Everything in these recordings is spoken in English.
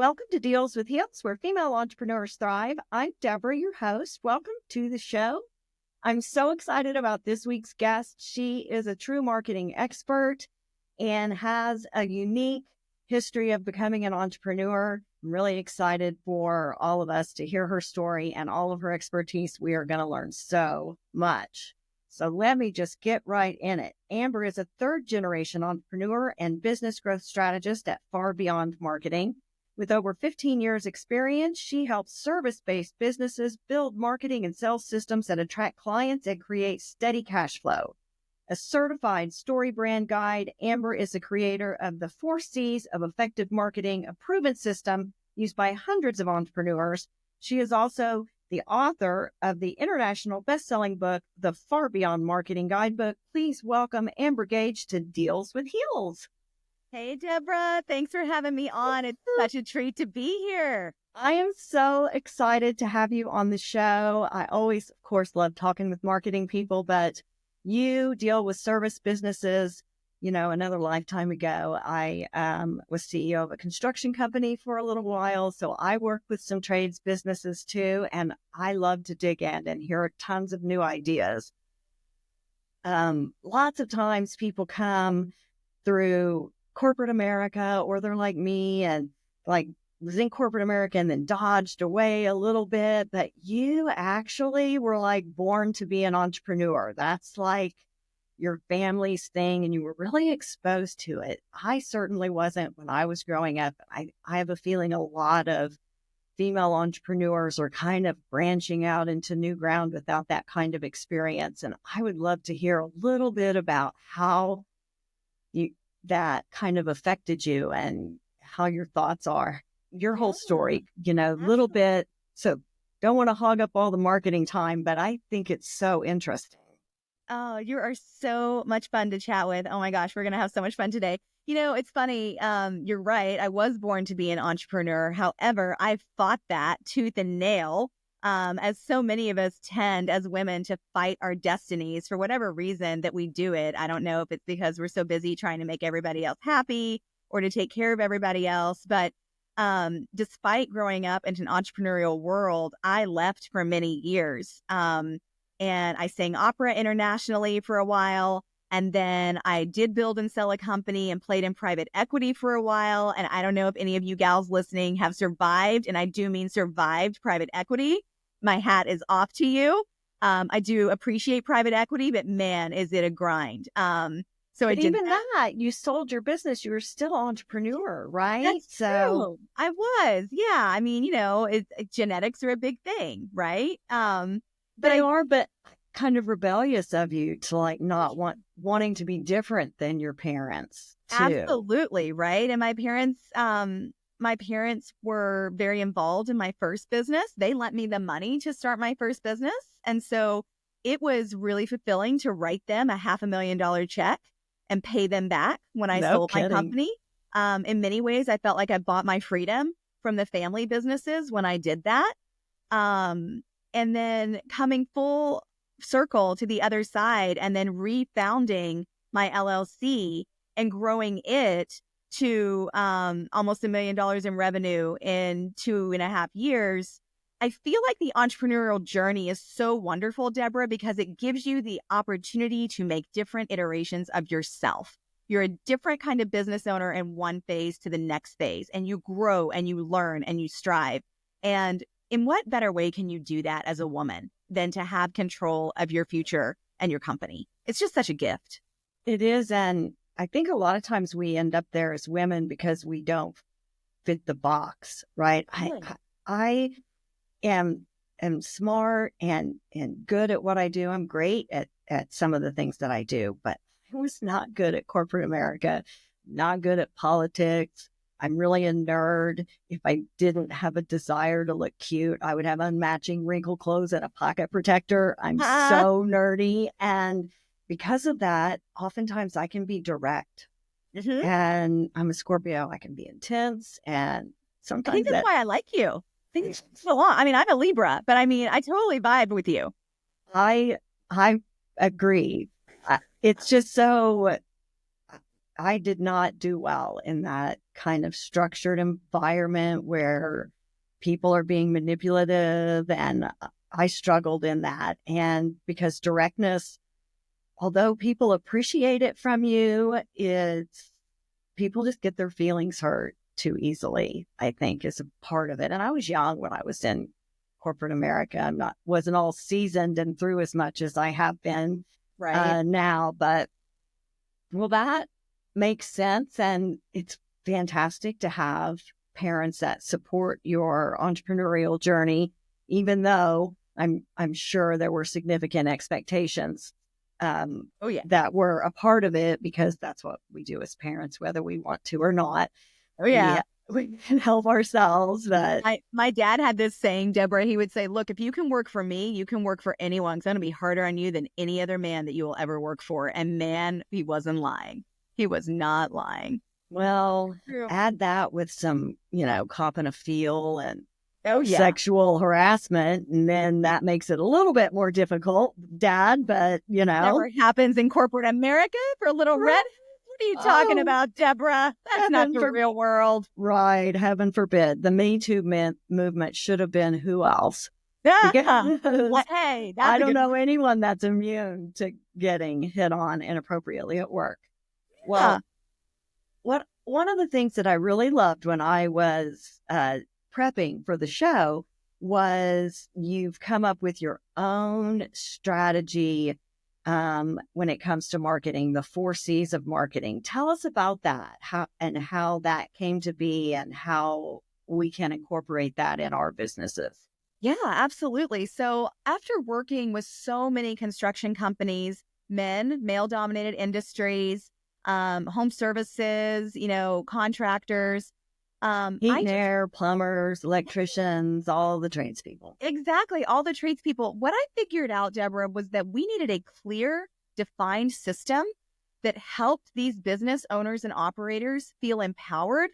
welcome to Deals with Heels, where female entrepreneurs thrive. I'm Debra, your host. Welcome to the show. I'm so excited about this week's guest. She is a true marketing expert and has a unique history of becoming an entrepreneur. I'm really excited for all of us to hear her story and all of her expertise. We are going to learn so much. So let me just get right in it. Amber is a third-generation entrepreneur and business growth strategist at Far Beyond Marketing. With over 15 years experience, she helps service-based businesses build marketing and sales systems that attract clients and create steady cash flow. A certified story brand guide, Amber is the creator of the 4 C's of Effective Marketing, a proven system used by hundreds of entrepreneurs. She is also the author of the international best-selling book, The Far Beyond Marketing Guidebook. Please welcome Amber Gage to Deals with Heels. Hey, Debra. Thanks for having me on. It's such a treat to be here. I am so excited to have you on the show. I always, of course, love talking with marketing people, but you deal with service businesses. You know, another lifetime ago, I was CEO of a construction company for a little while. So I work with some trades businesses too, and I love to dig in and hear tons of new ideas. Lots of times people come through corporate America, or they're like me and like was in corporate America and then dodged away a little bit. But you actually were like born to be an entrepreneur. That's like your family's thing, and you were really exposed to it. I certainly wasn't when I was growing up. I have a feeling a lot of female entrepreneurs are kind of branching out into new ground without that kind of experience. And I would love to hear a little bit about how that kind of affected you and how your thoughts are, your whole story, a little bit. So don't want to hog up all the marketing time, but I think it's so interesting. Oh, you are so much fun to chat with. Oh my gosh, we're going to have so much fun today. You know, it's funny. You're right. I was born to be an entrepreneur. However, I fought that tooth and nail, as so many of us tend as women to fight our destinies for whatever reason that we do it. I don't know if it's because we're so busy trying to make everybody else happy or to take care of everybody else. But despite growing up into an entrepreneurial world, I left for many years. And I sang opera internationally for a while. And then I did build and sell a company and played in private equity for a while. And I don't know if any of you gals listening have survived, and I do mean survived private equity. My hat is off to you. I do appreciate private equity, but man, is it a grind. So but even that, you sold your business. You were still an entrepreneur, right? That's true. I was. Yeah. I mean, genetics are a big thing, right? But kind of rebellious of you to like not wanting to be different than your parents too. Absolutely. Right. And my parents were very involved in my first business. They lent me the money to start my first business. And so it was really fulfilling to write them a $500,000 check and pay them back when I sold my company. In many ways, I felt like I bought my freedom from the family businesses when I did that. And then coming full circle to the other side and then refounding my LLC and growing it to almost $1 million in revenue in 2.5 years. I feel like the entrepreneurial journey is so wonderful, Debra, because it gives you the opportunity to make different iterations of yourself. You're a different kind of business owner in one phase to the next phase, and you grow and you learn and you strive. And in what better way can you do that as a woman than to have control of your future and your company? It's just such a gift. It is. And I think a lot of times we end up there as women because we don't fit the box, right? I am smart and good at what I do. I'm great at some of the things that I do, but I was not good at corporate America, not good at politics. I'm really a nerd. If I didn't have a desire to look cute, I would have unmatching wrinkle clothes and a pocket protector. I'm so nerdy. And because of that, oftentimes I can be direct. Mm-hmm. And I'm a Scorpio. I can be intense. And sometimes I think that's why I like you. I think it's so long. I mean, I'm a Libra, but I mean, I totally vibe with you. I agree. It's just so, I did not do well in that kind of structured environment where people are being manipulative, and I struggled in that. And because directness, although people appreciate it from you, it's people just get their feelings hurt too easily, I think, is a part of it. And I was young when I was in corporate America. Wasn't all seasoned and through as much as I have been now, but well, that makes sense. And it's fantastic to have parents that support your entrepreneurial journey, even though I'm sure there were significant expectations that were a part of it, because that's what we do as parents, whether we want to or not. We can help ourselves. But my dad had this saying, Debra, he would say, look, if you can work for me, you can work for anyone. It's going to be harder on you than any other man that you will ever work for. And man, he wasn't lying. He was not lying. Well, add that with some, copping a feel and sexual harassment, and then that makes it a little bit more difficult, Dad. But never happens in corporate America for a little red. What are you talking about, Debra? That's not the real world. Right. Heaven forbid. The Me Too movement should have been who else? Hey, I don't know anyone that's immune to getting hit on inappropriately at work. Well, one of the things that I really loved when I was prepping for the show was you've come up with your own strategy when it comes to marketing, the 4 C's of marketing. Tell us about that, how that came to be and how we can incorporate that in our businesses. Yeah, absolutely. So after working with so many construction companies, male-dominated industries, home services, contractors, heat and air, plumbers, electricians, all the tradespeople. Exactly. All the tradespeople. What I figured out, Debra, was that we needed a clear, defined system that helped these business owners and operators feel empowered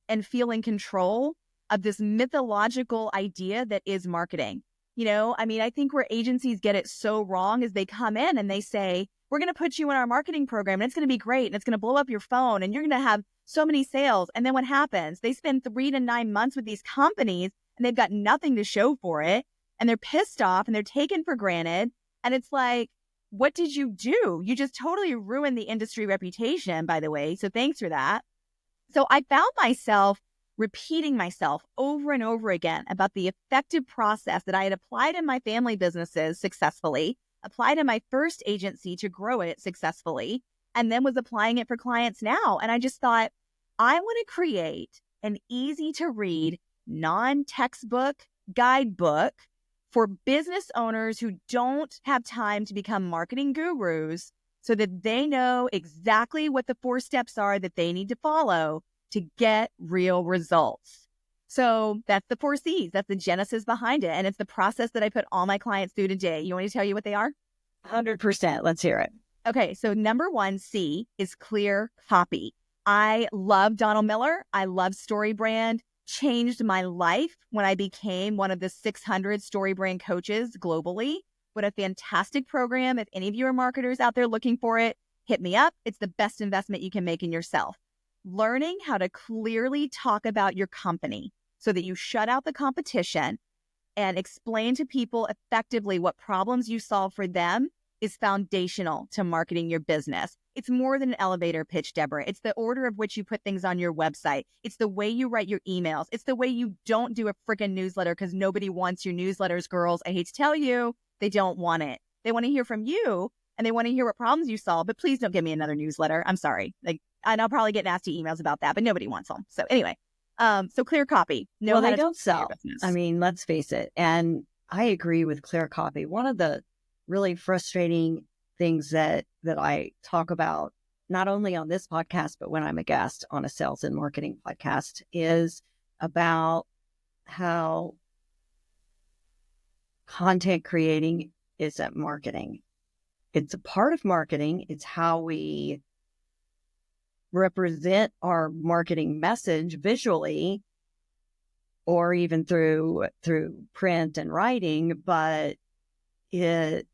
and feel in control of this mythological idea that is marketing. I think where agencies get it so wrong is they come in and they say, we're going to put you in our marketing program and it's going to be great and it's going to blow up your phone and you're going to have so many sales. And then what happens? They spend 3 to 9 months with these companies and they've got nothing to show for it. And they're pissed off and they're taken for granted. And it's like, what did you do? You just totally ruined the industry reputation, by the way. So thanks for that. So I found myself repeating myself over and over again about the effective process that I had applied in my family businesses successfully, applied in my first agency to grow it successfully, and then was applying it for clients now. And I just thought, I want to create an easy to read, non-textbook guidebook for business owners who don't have time to become marketing gurus, so that they know exactly what the 4 steps are that they need to follow to get real results. So that's the 4 C's. That's the genesis behind it. And it's the process that I put all my clients through today. You want me to tell you what they are? 100%. Let's hear it. Okay. So number 1 C is clear copy. I love Donald Miller. I love StoryBrand. Changed my life when I became one of the 600 StoryBrand coaches globally. What a fantastic program. If any of you are marketers out there looking for it, hit me up. It's the best investment you can make in yourself. Learning how to clearly talk about your company so that you shut out the competition and explain to people effectively what problems you solve for them is foundational to marketing your business. It's more than an elevator pitch, Debra. It's the order of which you put things on your website. It's the way you write your emails. It's the way you don't do a freaking newsletter, because nobody wants your newsletters, girls. I hate to tell you, they don't want it. They want to hear from you and they want to hear what problems you solve, but please don't give me another newsletter. I'm sorry. And I'll probably get nasty emails about that, but nobody wants them. So anyway, so clear copy. Well, they don't sell. I mean, let's face it. And I agree with clear copy. One of the really frustrating things that I talk about, not only on this podcast, but when I'm a guest on a sales and marketing podcast, is about how content creating isn't marketing. It's a part of marketing. It's how we represent our marketing message visually or even through print and writing, but it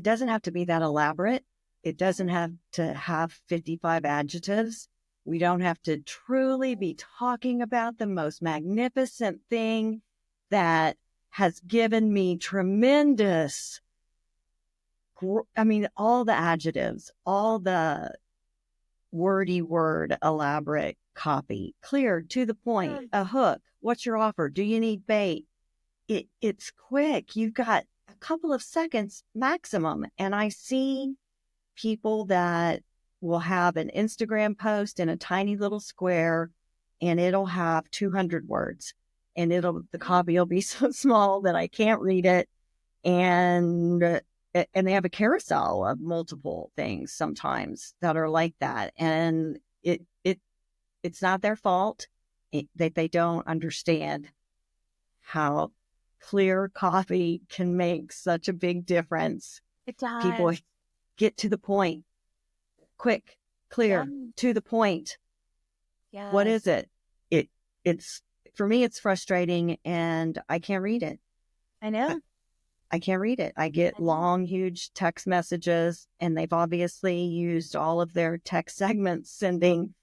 doesn't have to be that elaborate. It doesn't have to have 55 adjectives. We don't have to truly be talking about the most magnificent thing that has given me tremendous, all the adjectives, all the wordy word, elaborate copy, clear, to the point, a hook. What's your offer? Do you need bait? It's quick. You've got a couple of seconds maximum. And I see people that will have an Instagram post in a tiny little square, and it'll have 200 words, and the copy will be so small that I can't read it. And they have a carousel of multiple things sometimes that are like that. And it's not their fault that they don't understand how clear copy can make such a big difference. It does. People get to the point, quick, clear, to the point. Yeah. What is it? It's for me, it's frustrating, and I can't read it. I know. I can't read it. I get long, huge text messages, and they've obviously used all of their text segments sending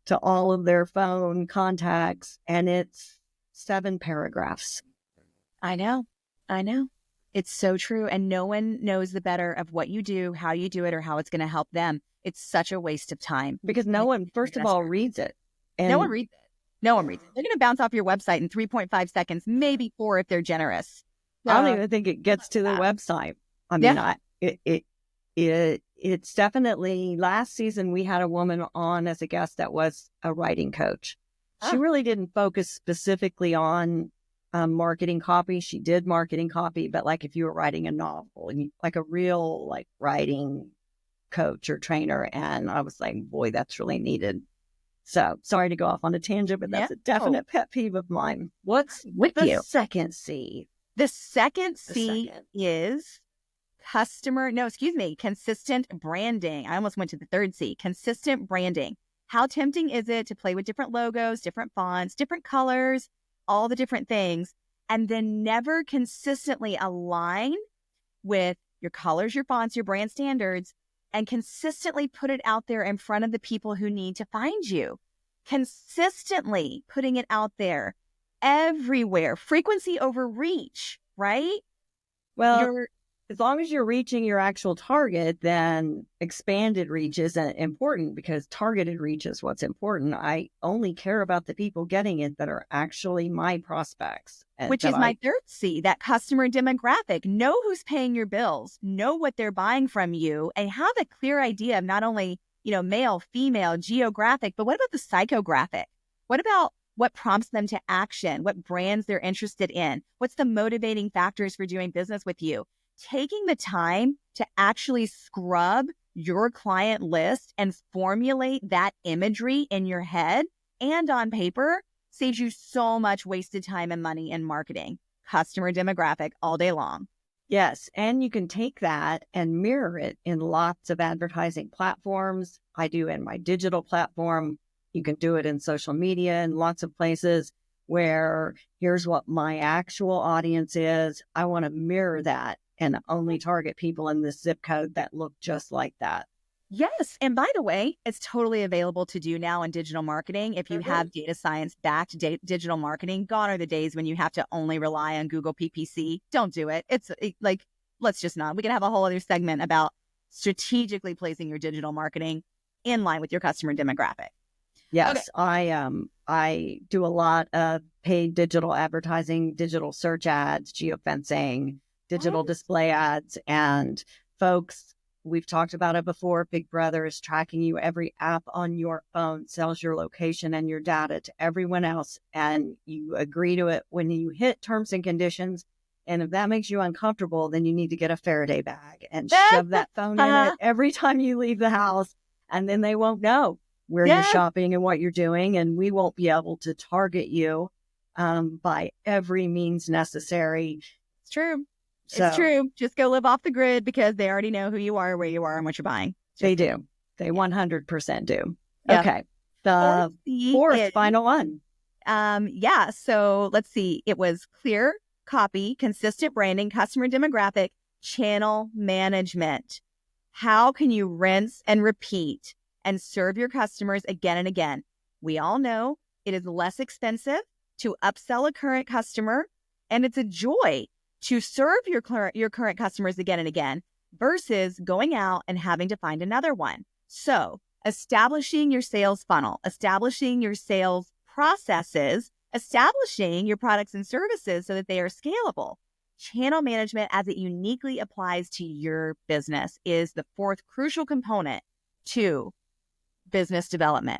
to all of their phone contacts, and it's 7 paragraphs. I know. It's so true. And no one knows the better of what you do, how you do it, or how it's going to help them. It's such a waste of time. Because no one, first of all, reads it. And no one reads it. They're going to bounce off your website in 3.5 seconds, maybe 4 if they're generous. I don't even think it gets to the website. I mean, it's definitely, last season we had a woman on as a guest that was a writing coach. She really didn't focus specifically on marketing copy. She did marketing copy, but like if you were writing a novel, like a real like writing coach or trainer. And I was like, boy, that's really needed. So sorry to go off on a tangent, but that's a definite pet peeve of mine. What's with the second C? The second C is consistent branding. I almost went to the third C, consistent branding. How tempting is it to play with different logos, different fonts, different colors, all the different things, and then never consistently align with your colors, your fonts, your brand standards, and consistently put it out there in front of the people who need to find you. Consistently putting it out there everywhere. Frequency over reach, right? Well, as long as you're reaching your actual target, then expanded reach isn't important, because targeted reach is what's important. I only care about the people getting it that are actually my prospects. Which is my third C, that customer demographic. Know who's paying your bills, know what they're buying from you, and have a clear idea of not only, male, female, geographic, but what about the psychographic? What about what prompts them to action? What brands they're interested in? What's the motivating factors for doing business with you? Taking the time to actually scrub your client list and formulate that imagery in your head and on paper saves you so much wasted time and money in marketing. Customer demographic all day long. Yes. And you can take that and mirror it in lots of advertising platforms. I do in my digital platform. You can do it in social media and lots of places where here's what my actual audience is. I want to mirror that and only target people in this zip code that look just like that. Yes. And by the way, it's totally available to do now in digital marketing. If you have data science backed digital marketing, gone are the days when you have to only rely on Google PPC. Don't do it. Let's just not. We can have a whole other segment about strategically placing your digital marketing in line with your customer demographic. Yes. Okay. I do a lot of paid digital advertising, digital search ads, geofencing, digital display ads, and folks, we've talked about it before. Big Brother is tracking you. Every app on your phone sells your location and your data to everyone else. And you agree to it when you hit terms and conditions. And if that makes you uncomfortable, then you need to get a Faraday bag and shove that phone in it every time you leave the house. And then they won't know where you're shopping and what you're doing. And we won't be able to target you by every means necessary. It's true. It's true. Just go live off the grid because they already know who you are, where you are, and what you're buying. They do. They 100% do. Yeah. Okay. The fourth final one. So let's see. It was clear copy, consistent branding, customer demographic, channel management. How can you rinse and repeat and serve your customers again and again? We all know it is less expensive to upsell a current customer, and it's a joy to serve your current customers again and again versus going out and having to find another one. So establishing your sales funnel, establishing your sales processes, establishing your products and services so that they are scalable. Channel management, as it uniquely applies to your business, is the fourth crucial component to business development.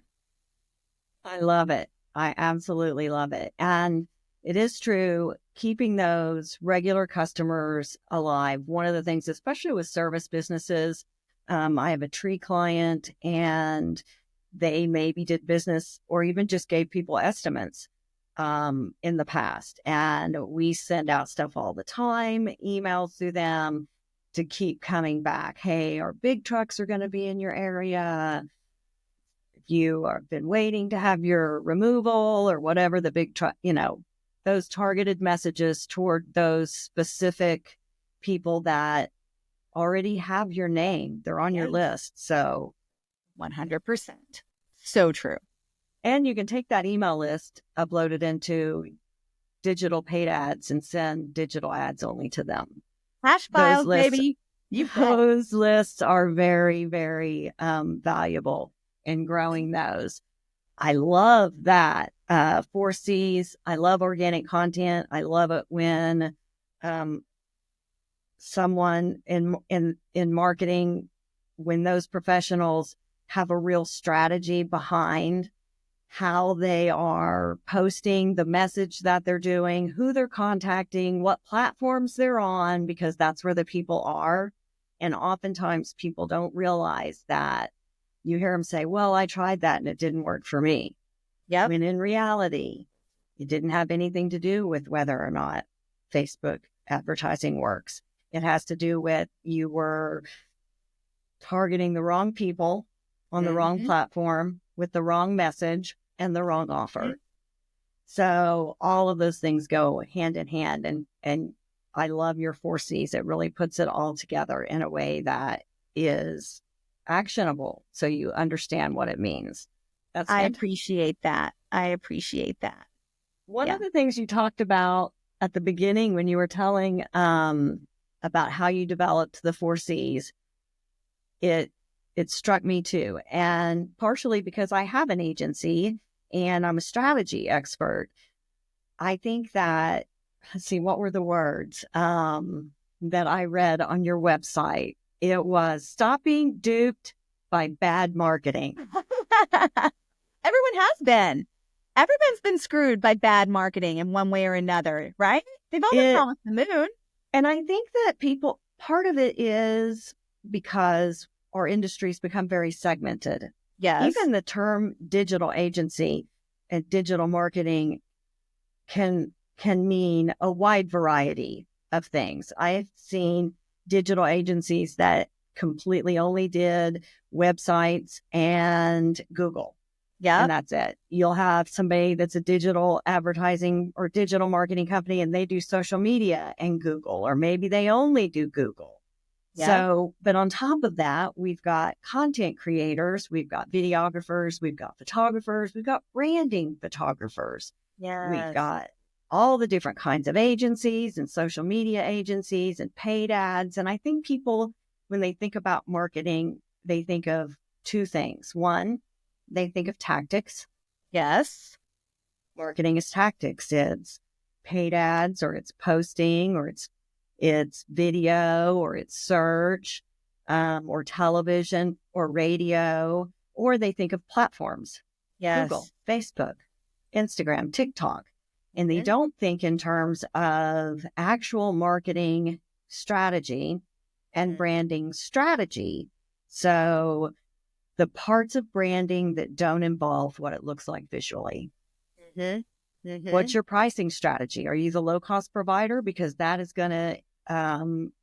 I love it. I absolutely love it. And it is true, keeping those regular customers alive. One of the things, especially with service businesses, I have a tree client and they maybe did business or even just gave people estimates in the past. And we send out stuff all the time, emails to them to keep coming back. Hey, our big trucks are going to be in your area. You have been waiting to have your removal or whatever the big truck, those targeted messages toward those specific people that already have your name. They're on your list. So 100%. So true. And you can take that email list, upload it into digital paid ads and send digital ads only to them. Hash files, baby. Those lists are very, very valuable in growing those. I love that. 4Cs. I love organic content. I love it when someone in marketing, when those professionals have a real strategy behind how they are posting, the message that they're doing, who they're contacting, what platforms they're on, because that's where the people are. And oftentimes people don't realize that. You hear them say, well, I tried that and it didn't work for me. Yeah. When in reality, it didn't have anything to do with whether or not Facebook advertising works. It has to do with you were targeting the wrong people on the wrong platform with the wrong message and the wrong offer. So all of those things go hand in hand. And I love your 4Cs. It really puts it all together in a way that is actionable. So you understand what it means. I appreciate that. One of the things you talked about at the beginning when you were telling about how you developed the 4Cs, it struck me too. And partially because I have an agency and I'm a strategy expert. I think that, let's see, what were the words that I read on your website? It was stop being duped by bad marketing. Everyone has been. Everyone's been screwed by bad marketing in one way or another, right? They've all been promised the moon. And I think that part of it is because our industry's become very segmented. Yes. Even the term digital agency and digital marketing can mean a wide variety of things. I've seen digital agencies that completely only did websites and Google. Yeah. And that's it. You'll have somebody that's a digital advertising or digital marketing company and they do social media and Google, or maybe they only do Google. Yeah. So, but on top of that, we've got content creators, we've got videographers, we've got photographers, we've got branding photographers. Yes. We've got all the different kinds of agencies and social media agencies and paid ads. And I think people, when they think about marketing, they think of two things. One, they think of tactics. Yes. Marketing is tactics. It's paid ads, or it's posting, or it's video, or it's search, or television, or radio, or they think of platforms. Yes. Google, Facebook, Instagram, TikTok. And they don't think in terms of actual marketing strategy and branding strategy. So the parts of branding that don't involve what it looks like visually. What's your pricing strategy? Are you the low-cost provider? Because that is going to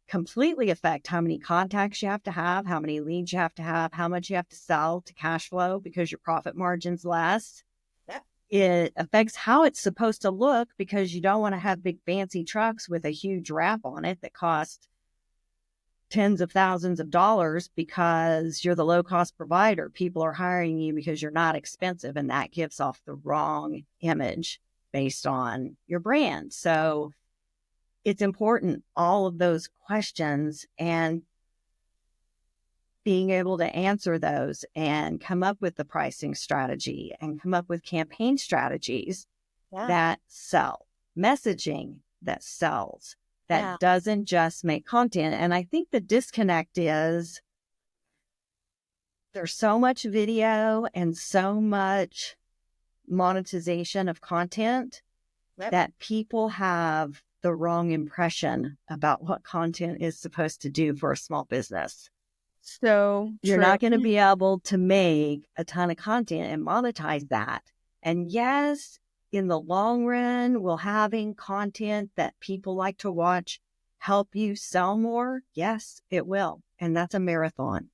completely affect how many contacts you have to have, how many leads you have to have, how much you have to sell to cash flow because your profit margin's less. It affects how it's supposed to look because you don't want to have big fancy trucks with a huge wrap on it that cost tens of thousands of dollars because you're the low cost provider. People are hiring you because you're not expensive, and that gives off the wrong image based on your brand. So it's important, all of those questions, and being able to answer those and come up with the pricing strategy and come up with campaign strategies that sell, messaging that sells, that doesn't just make content. And I think the disconnect is there's so much video and so much monetization of content that people have the wrong impression about what content is supposed to do for a small business. So you're not going to be able to make a ton of content and monetize that. And yes, in the long run, will having content that people like to watch help you sell more? Yes, it will. And that's a marathon.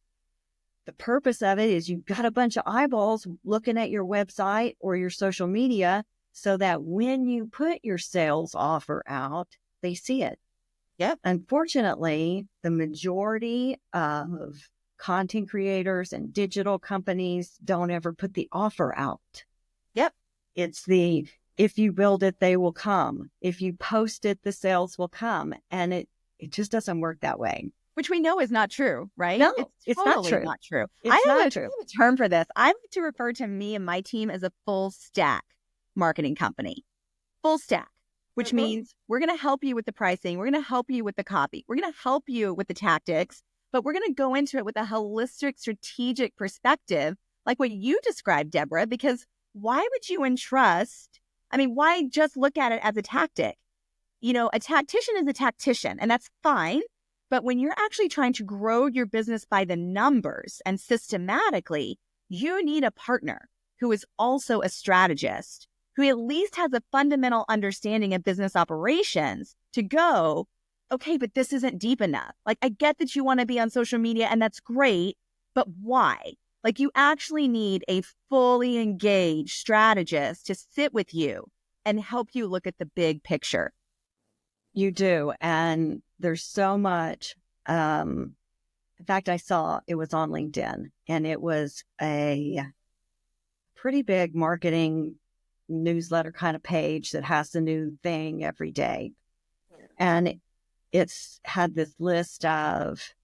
The purpose of it is you've got a bunch of eyeballs looking at your website or your social media so that when you put your sales offer out, they see it. Yep. Unfortunately, the majority of content creators and digital companies don't ever put the offer out. Yep. It's the, if you build it, they will come. If you post it, the sales will come. And it just doesn't work that way. Which we know is not true, right? No, it's totally not true. It's not true. I have a term for this. I like to refer to me and my team as a full stack marketing company. Full stack. Which means we're going to help you with the pricing. We're going to help you with the copy. We're going to help you with the tactics, but we're going to go into it with a holistic, strategic perspective, like what you described, Debra, because why would you entrust? I mean, why just look at it as a tactic? You know, a tactician is a tactician, and that's fine. But when you're actually trying to grow your business by the numbers and systematically, you need a partner who is also a strategist, who at least has a fundamental understanding of business operations to go, okay, but this isn't deep enough. Like, I get that you want to be on social media and that's great, but why? Like, you actually need a fully engaged strategist to sit with you and help you look at the big picture. You do. And there's so much. In fact, I saw it was on LinkedIn, and it was a pretty big marketing newsletter kind of page that has the new thing every day. And it's had this list of,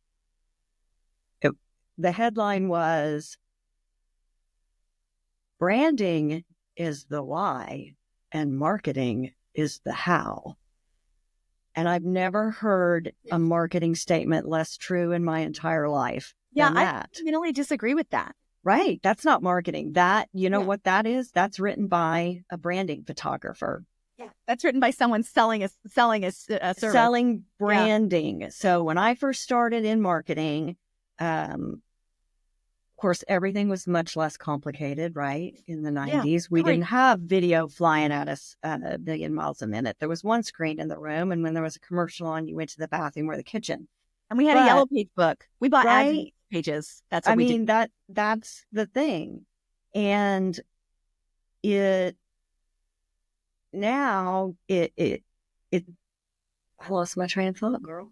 the headline was, branding is the why and marketing is the how. And I've never heard a marketing statement less true in my entire life than that. I fundamentally disagree with that. Right. That's not marketing. That, you know what that is? That's written by a branding photographer. Yeah. That's written by someone selling a service. Selling branding. Yeah. So when I first started in marketing, of course, everything was much less complicated, right? In the 90s, we didn't have video flying at us at a million miles a minute. There was one screen in the room, and when there was a commercial on, you went to the bathroom or the kitchen. And we had a yellow page book. We bought ads pages. That's what we did. That's the thing. And I lost my train of thought, girl.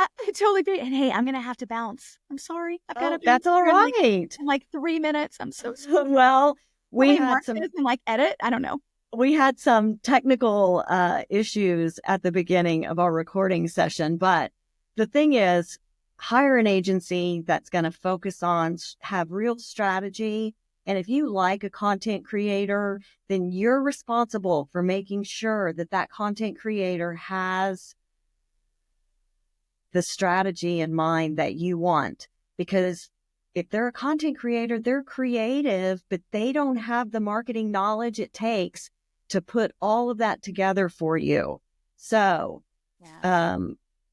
I totally be. And hey, I'm going to have to bounce. I'm sorry. I've got to. That's all right. In like 3 minutes. I'm so sorry. Well, we had some and like edit. I don't know. We had some technical issues at the beginning of our recording session, but the thing is, hire an agency that's going to focus on, have real strategy. And if you like a content creator, then you're responsible for making sure that that content creator has the strategy in mind that you want. Because if they're a content creator, they're creative, but they don't have the marketing knowledge it takes to put all of that together for you. So,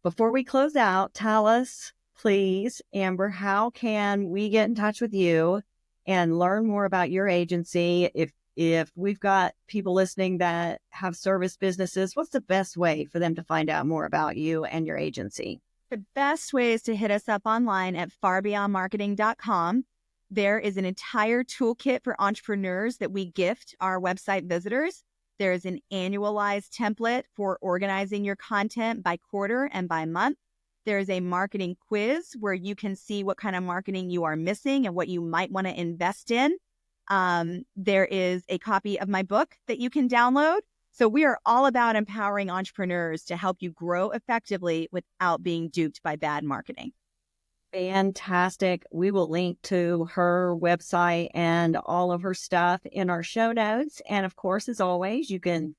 before we close out, tell us, please, Amber, how can we get in touch with you and learn more about your agency? If we've got people listening that have service businesses, what's the best way for them to find out more about you and your agency? The best way is to hit us up online at farbeyondmarketing.com. There is an entire toolkit for entrepreneurs that we gift our website visitors. There is an annualized template for organizing your content by quarter and by month. There's a marketing quiz where you can see what kind of marketing you are missing and what you might want to invest in. There is a copy of my book that you can download. So we are all about empowering entrepreneurs to help you grow effectively without being duped by bad marketing. Fantastic. We will link to her website and all of her stuff in our show notes. And of course, as always, you can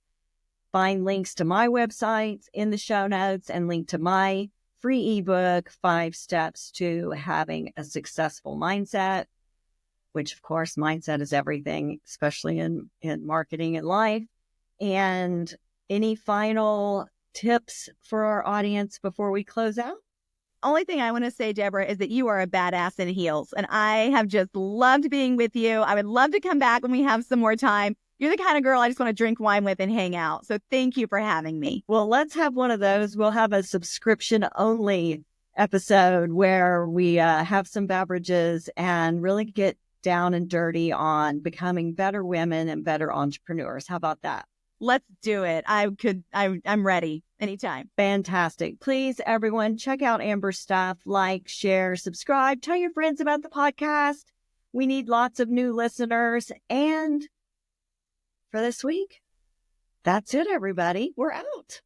find links to my websites in the show notes and link to my free ebook, 5 Steps to Having a Successful Mindset, which of course, mindset is everything, especially in marketing and life. And any final tips for our audience before we close out? Only thing I want to say, Debra, is that you are a badass in heels. And I have just loved being with you. I would love to come back when we have some more time. You're the kind of girl I just want to drink wine with and hang out. So thank you for having me. Well, let's have one of those. We'll have a subscription only episode where we have some beverages and really get down and dirty on becoming better women and better entrepreneurs. How about that? Let's do it. I'm ready anytime. Fantastic. Please, everyone, check out Amber's stuff. Like, share, subscribe. Tell your friends about the podcast. We need lots of new listeners. And for this week, that's it, everybody. We're out.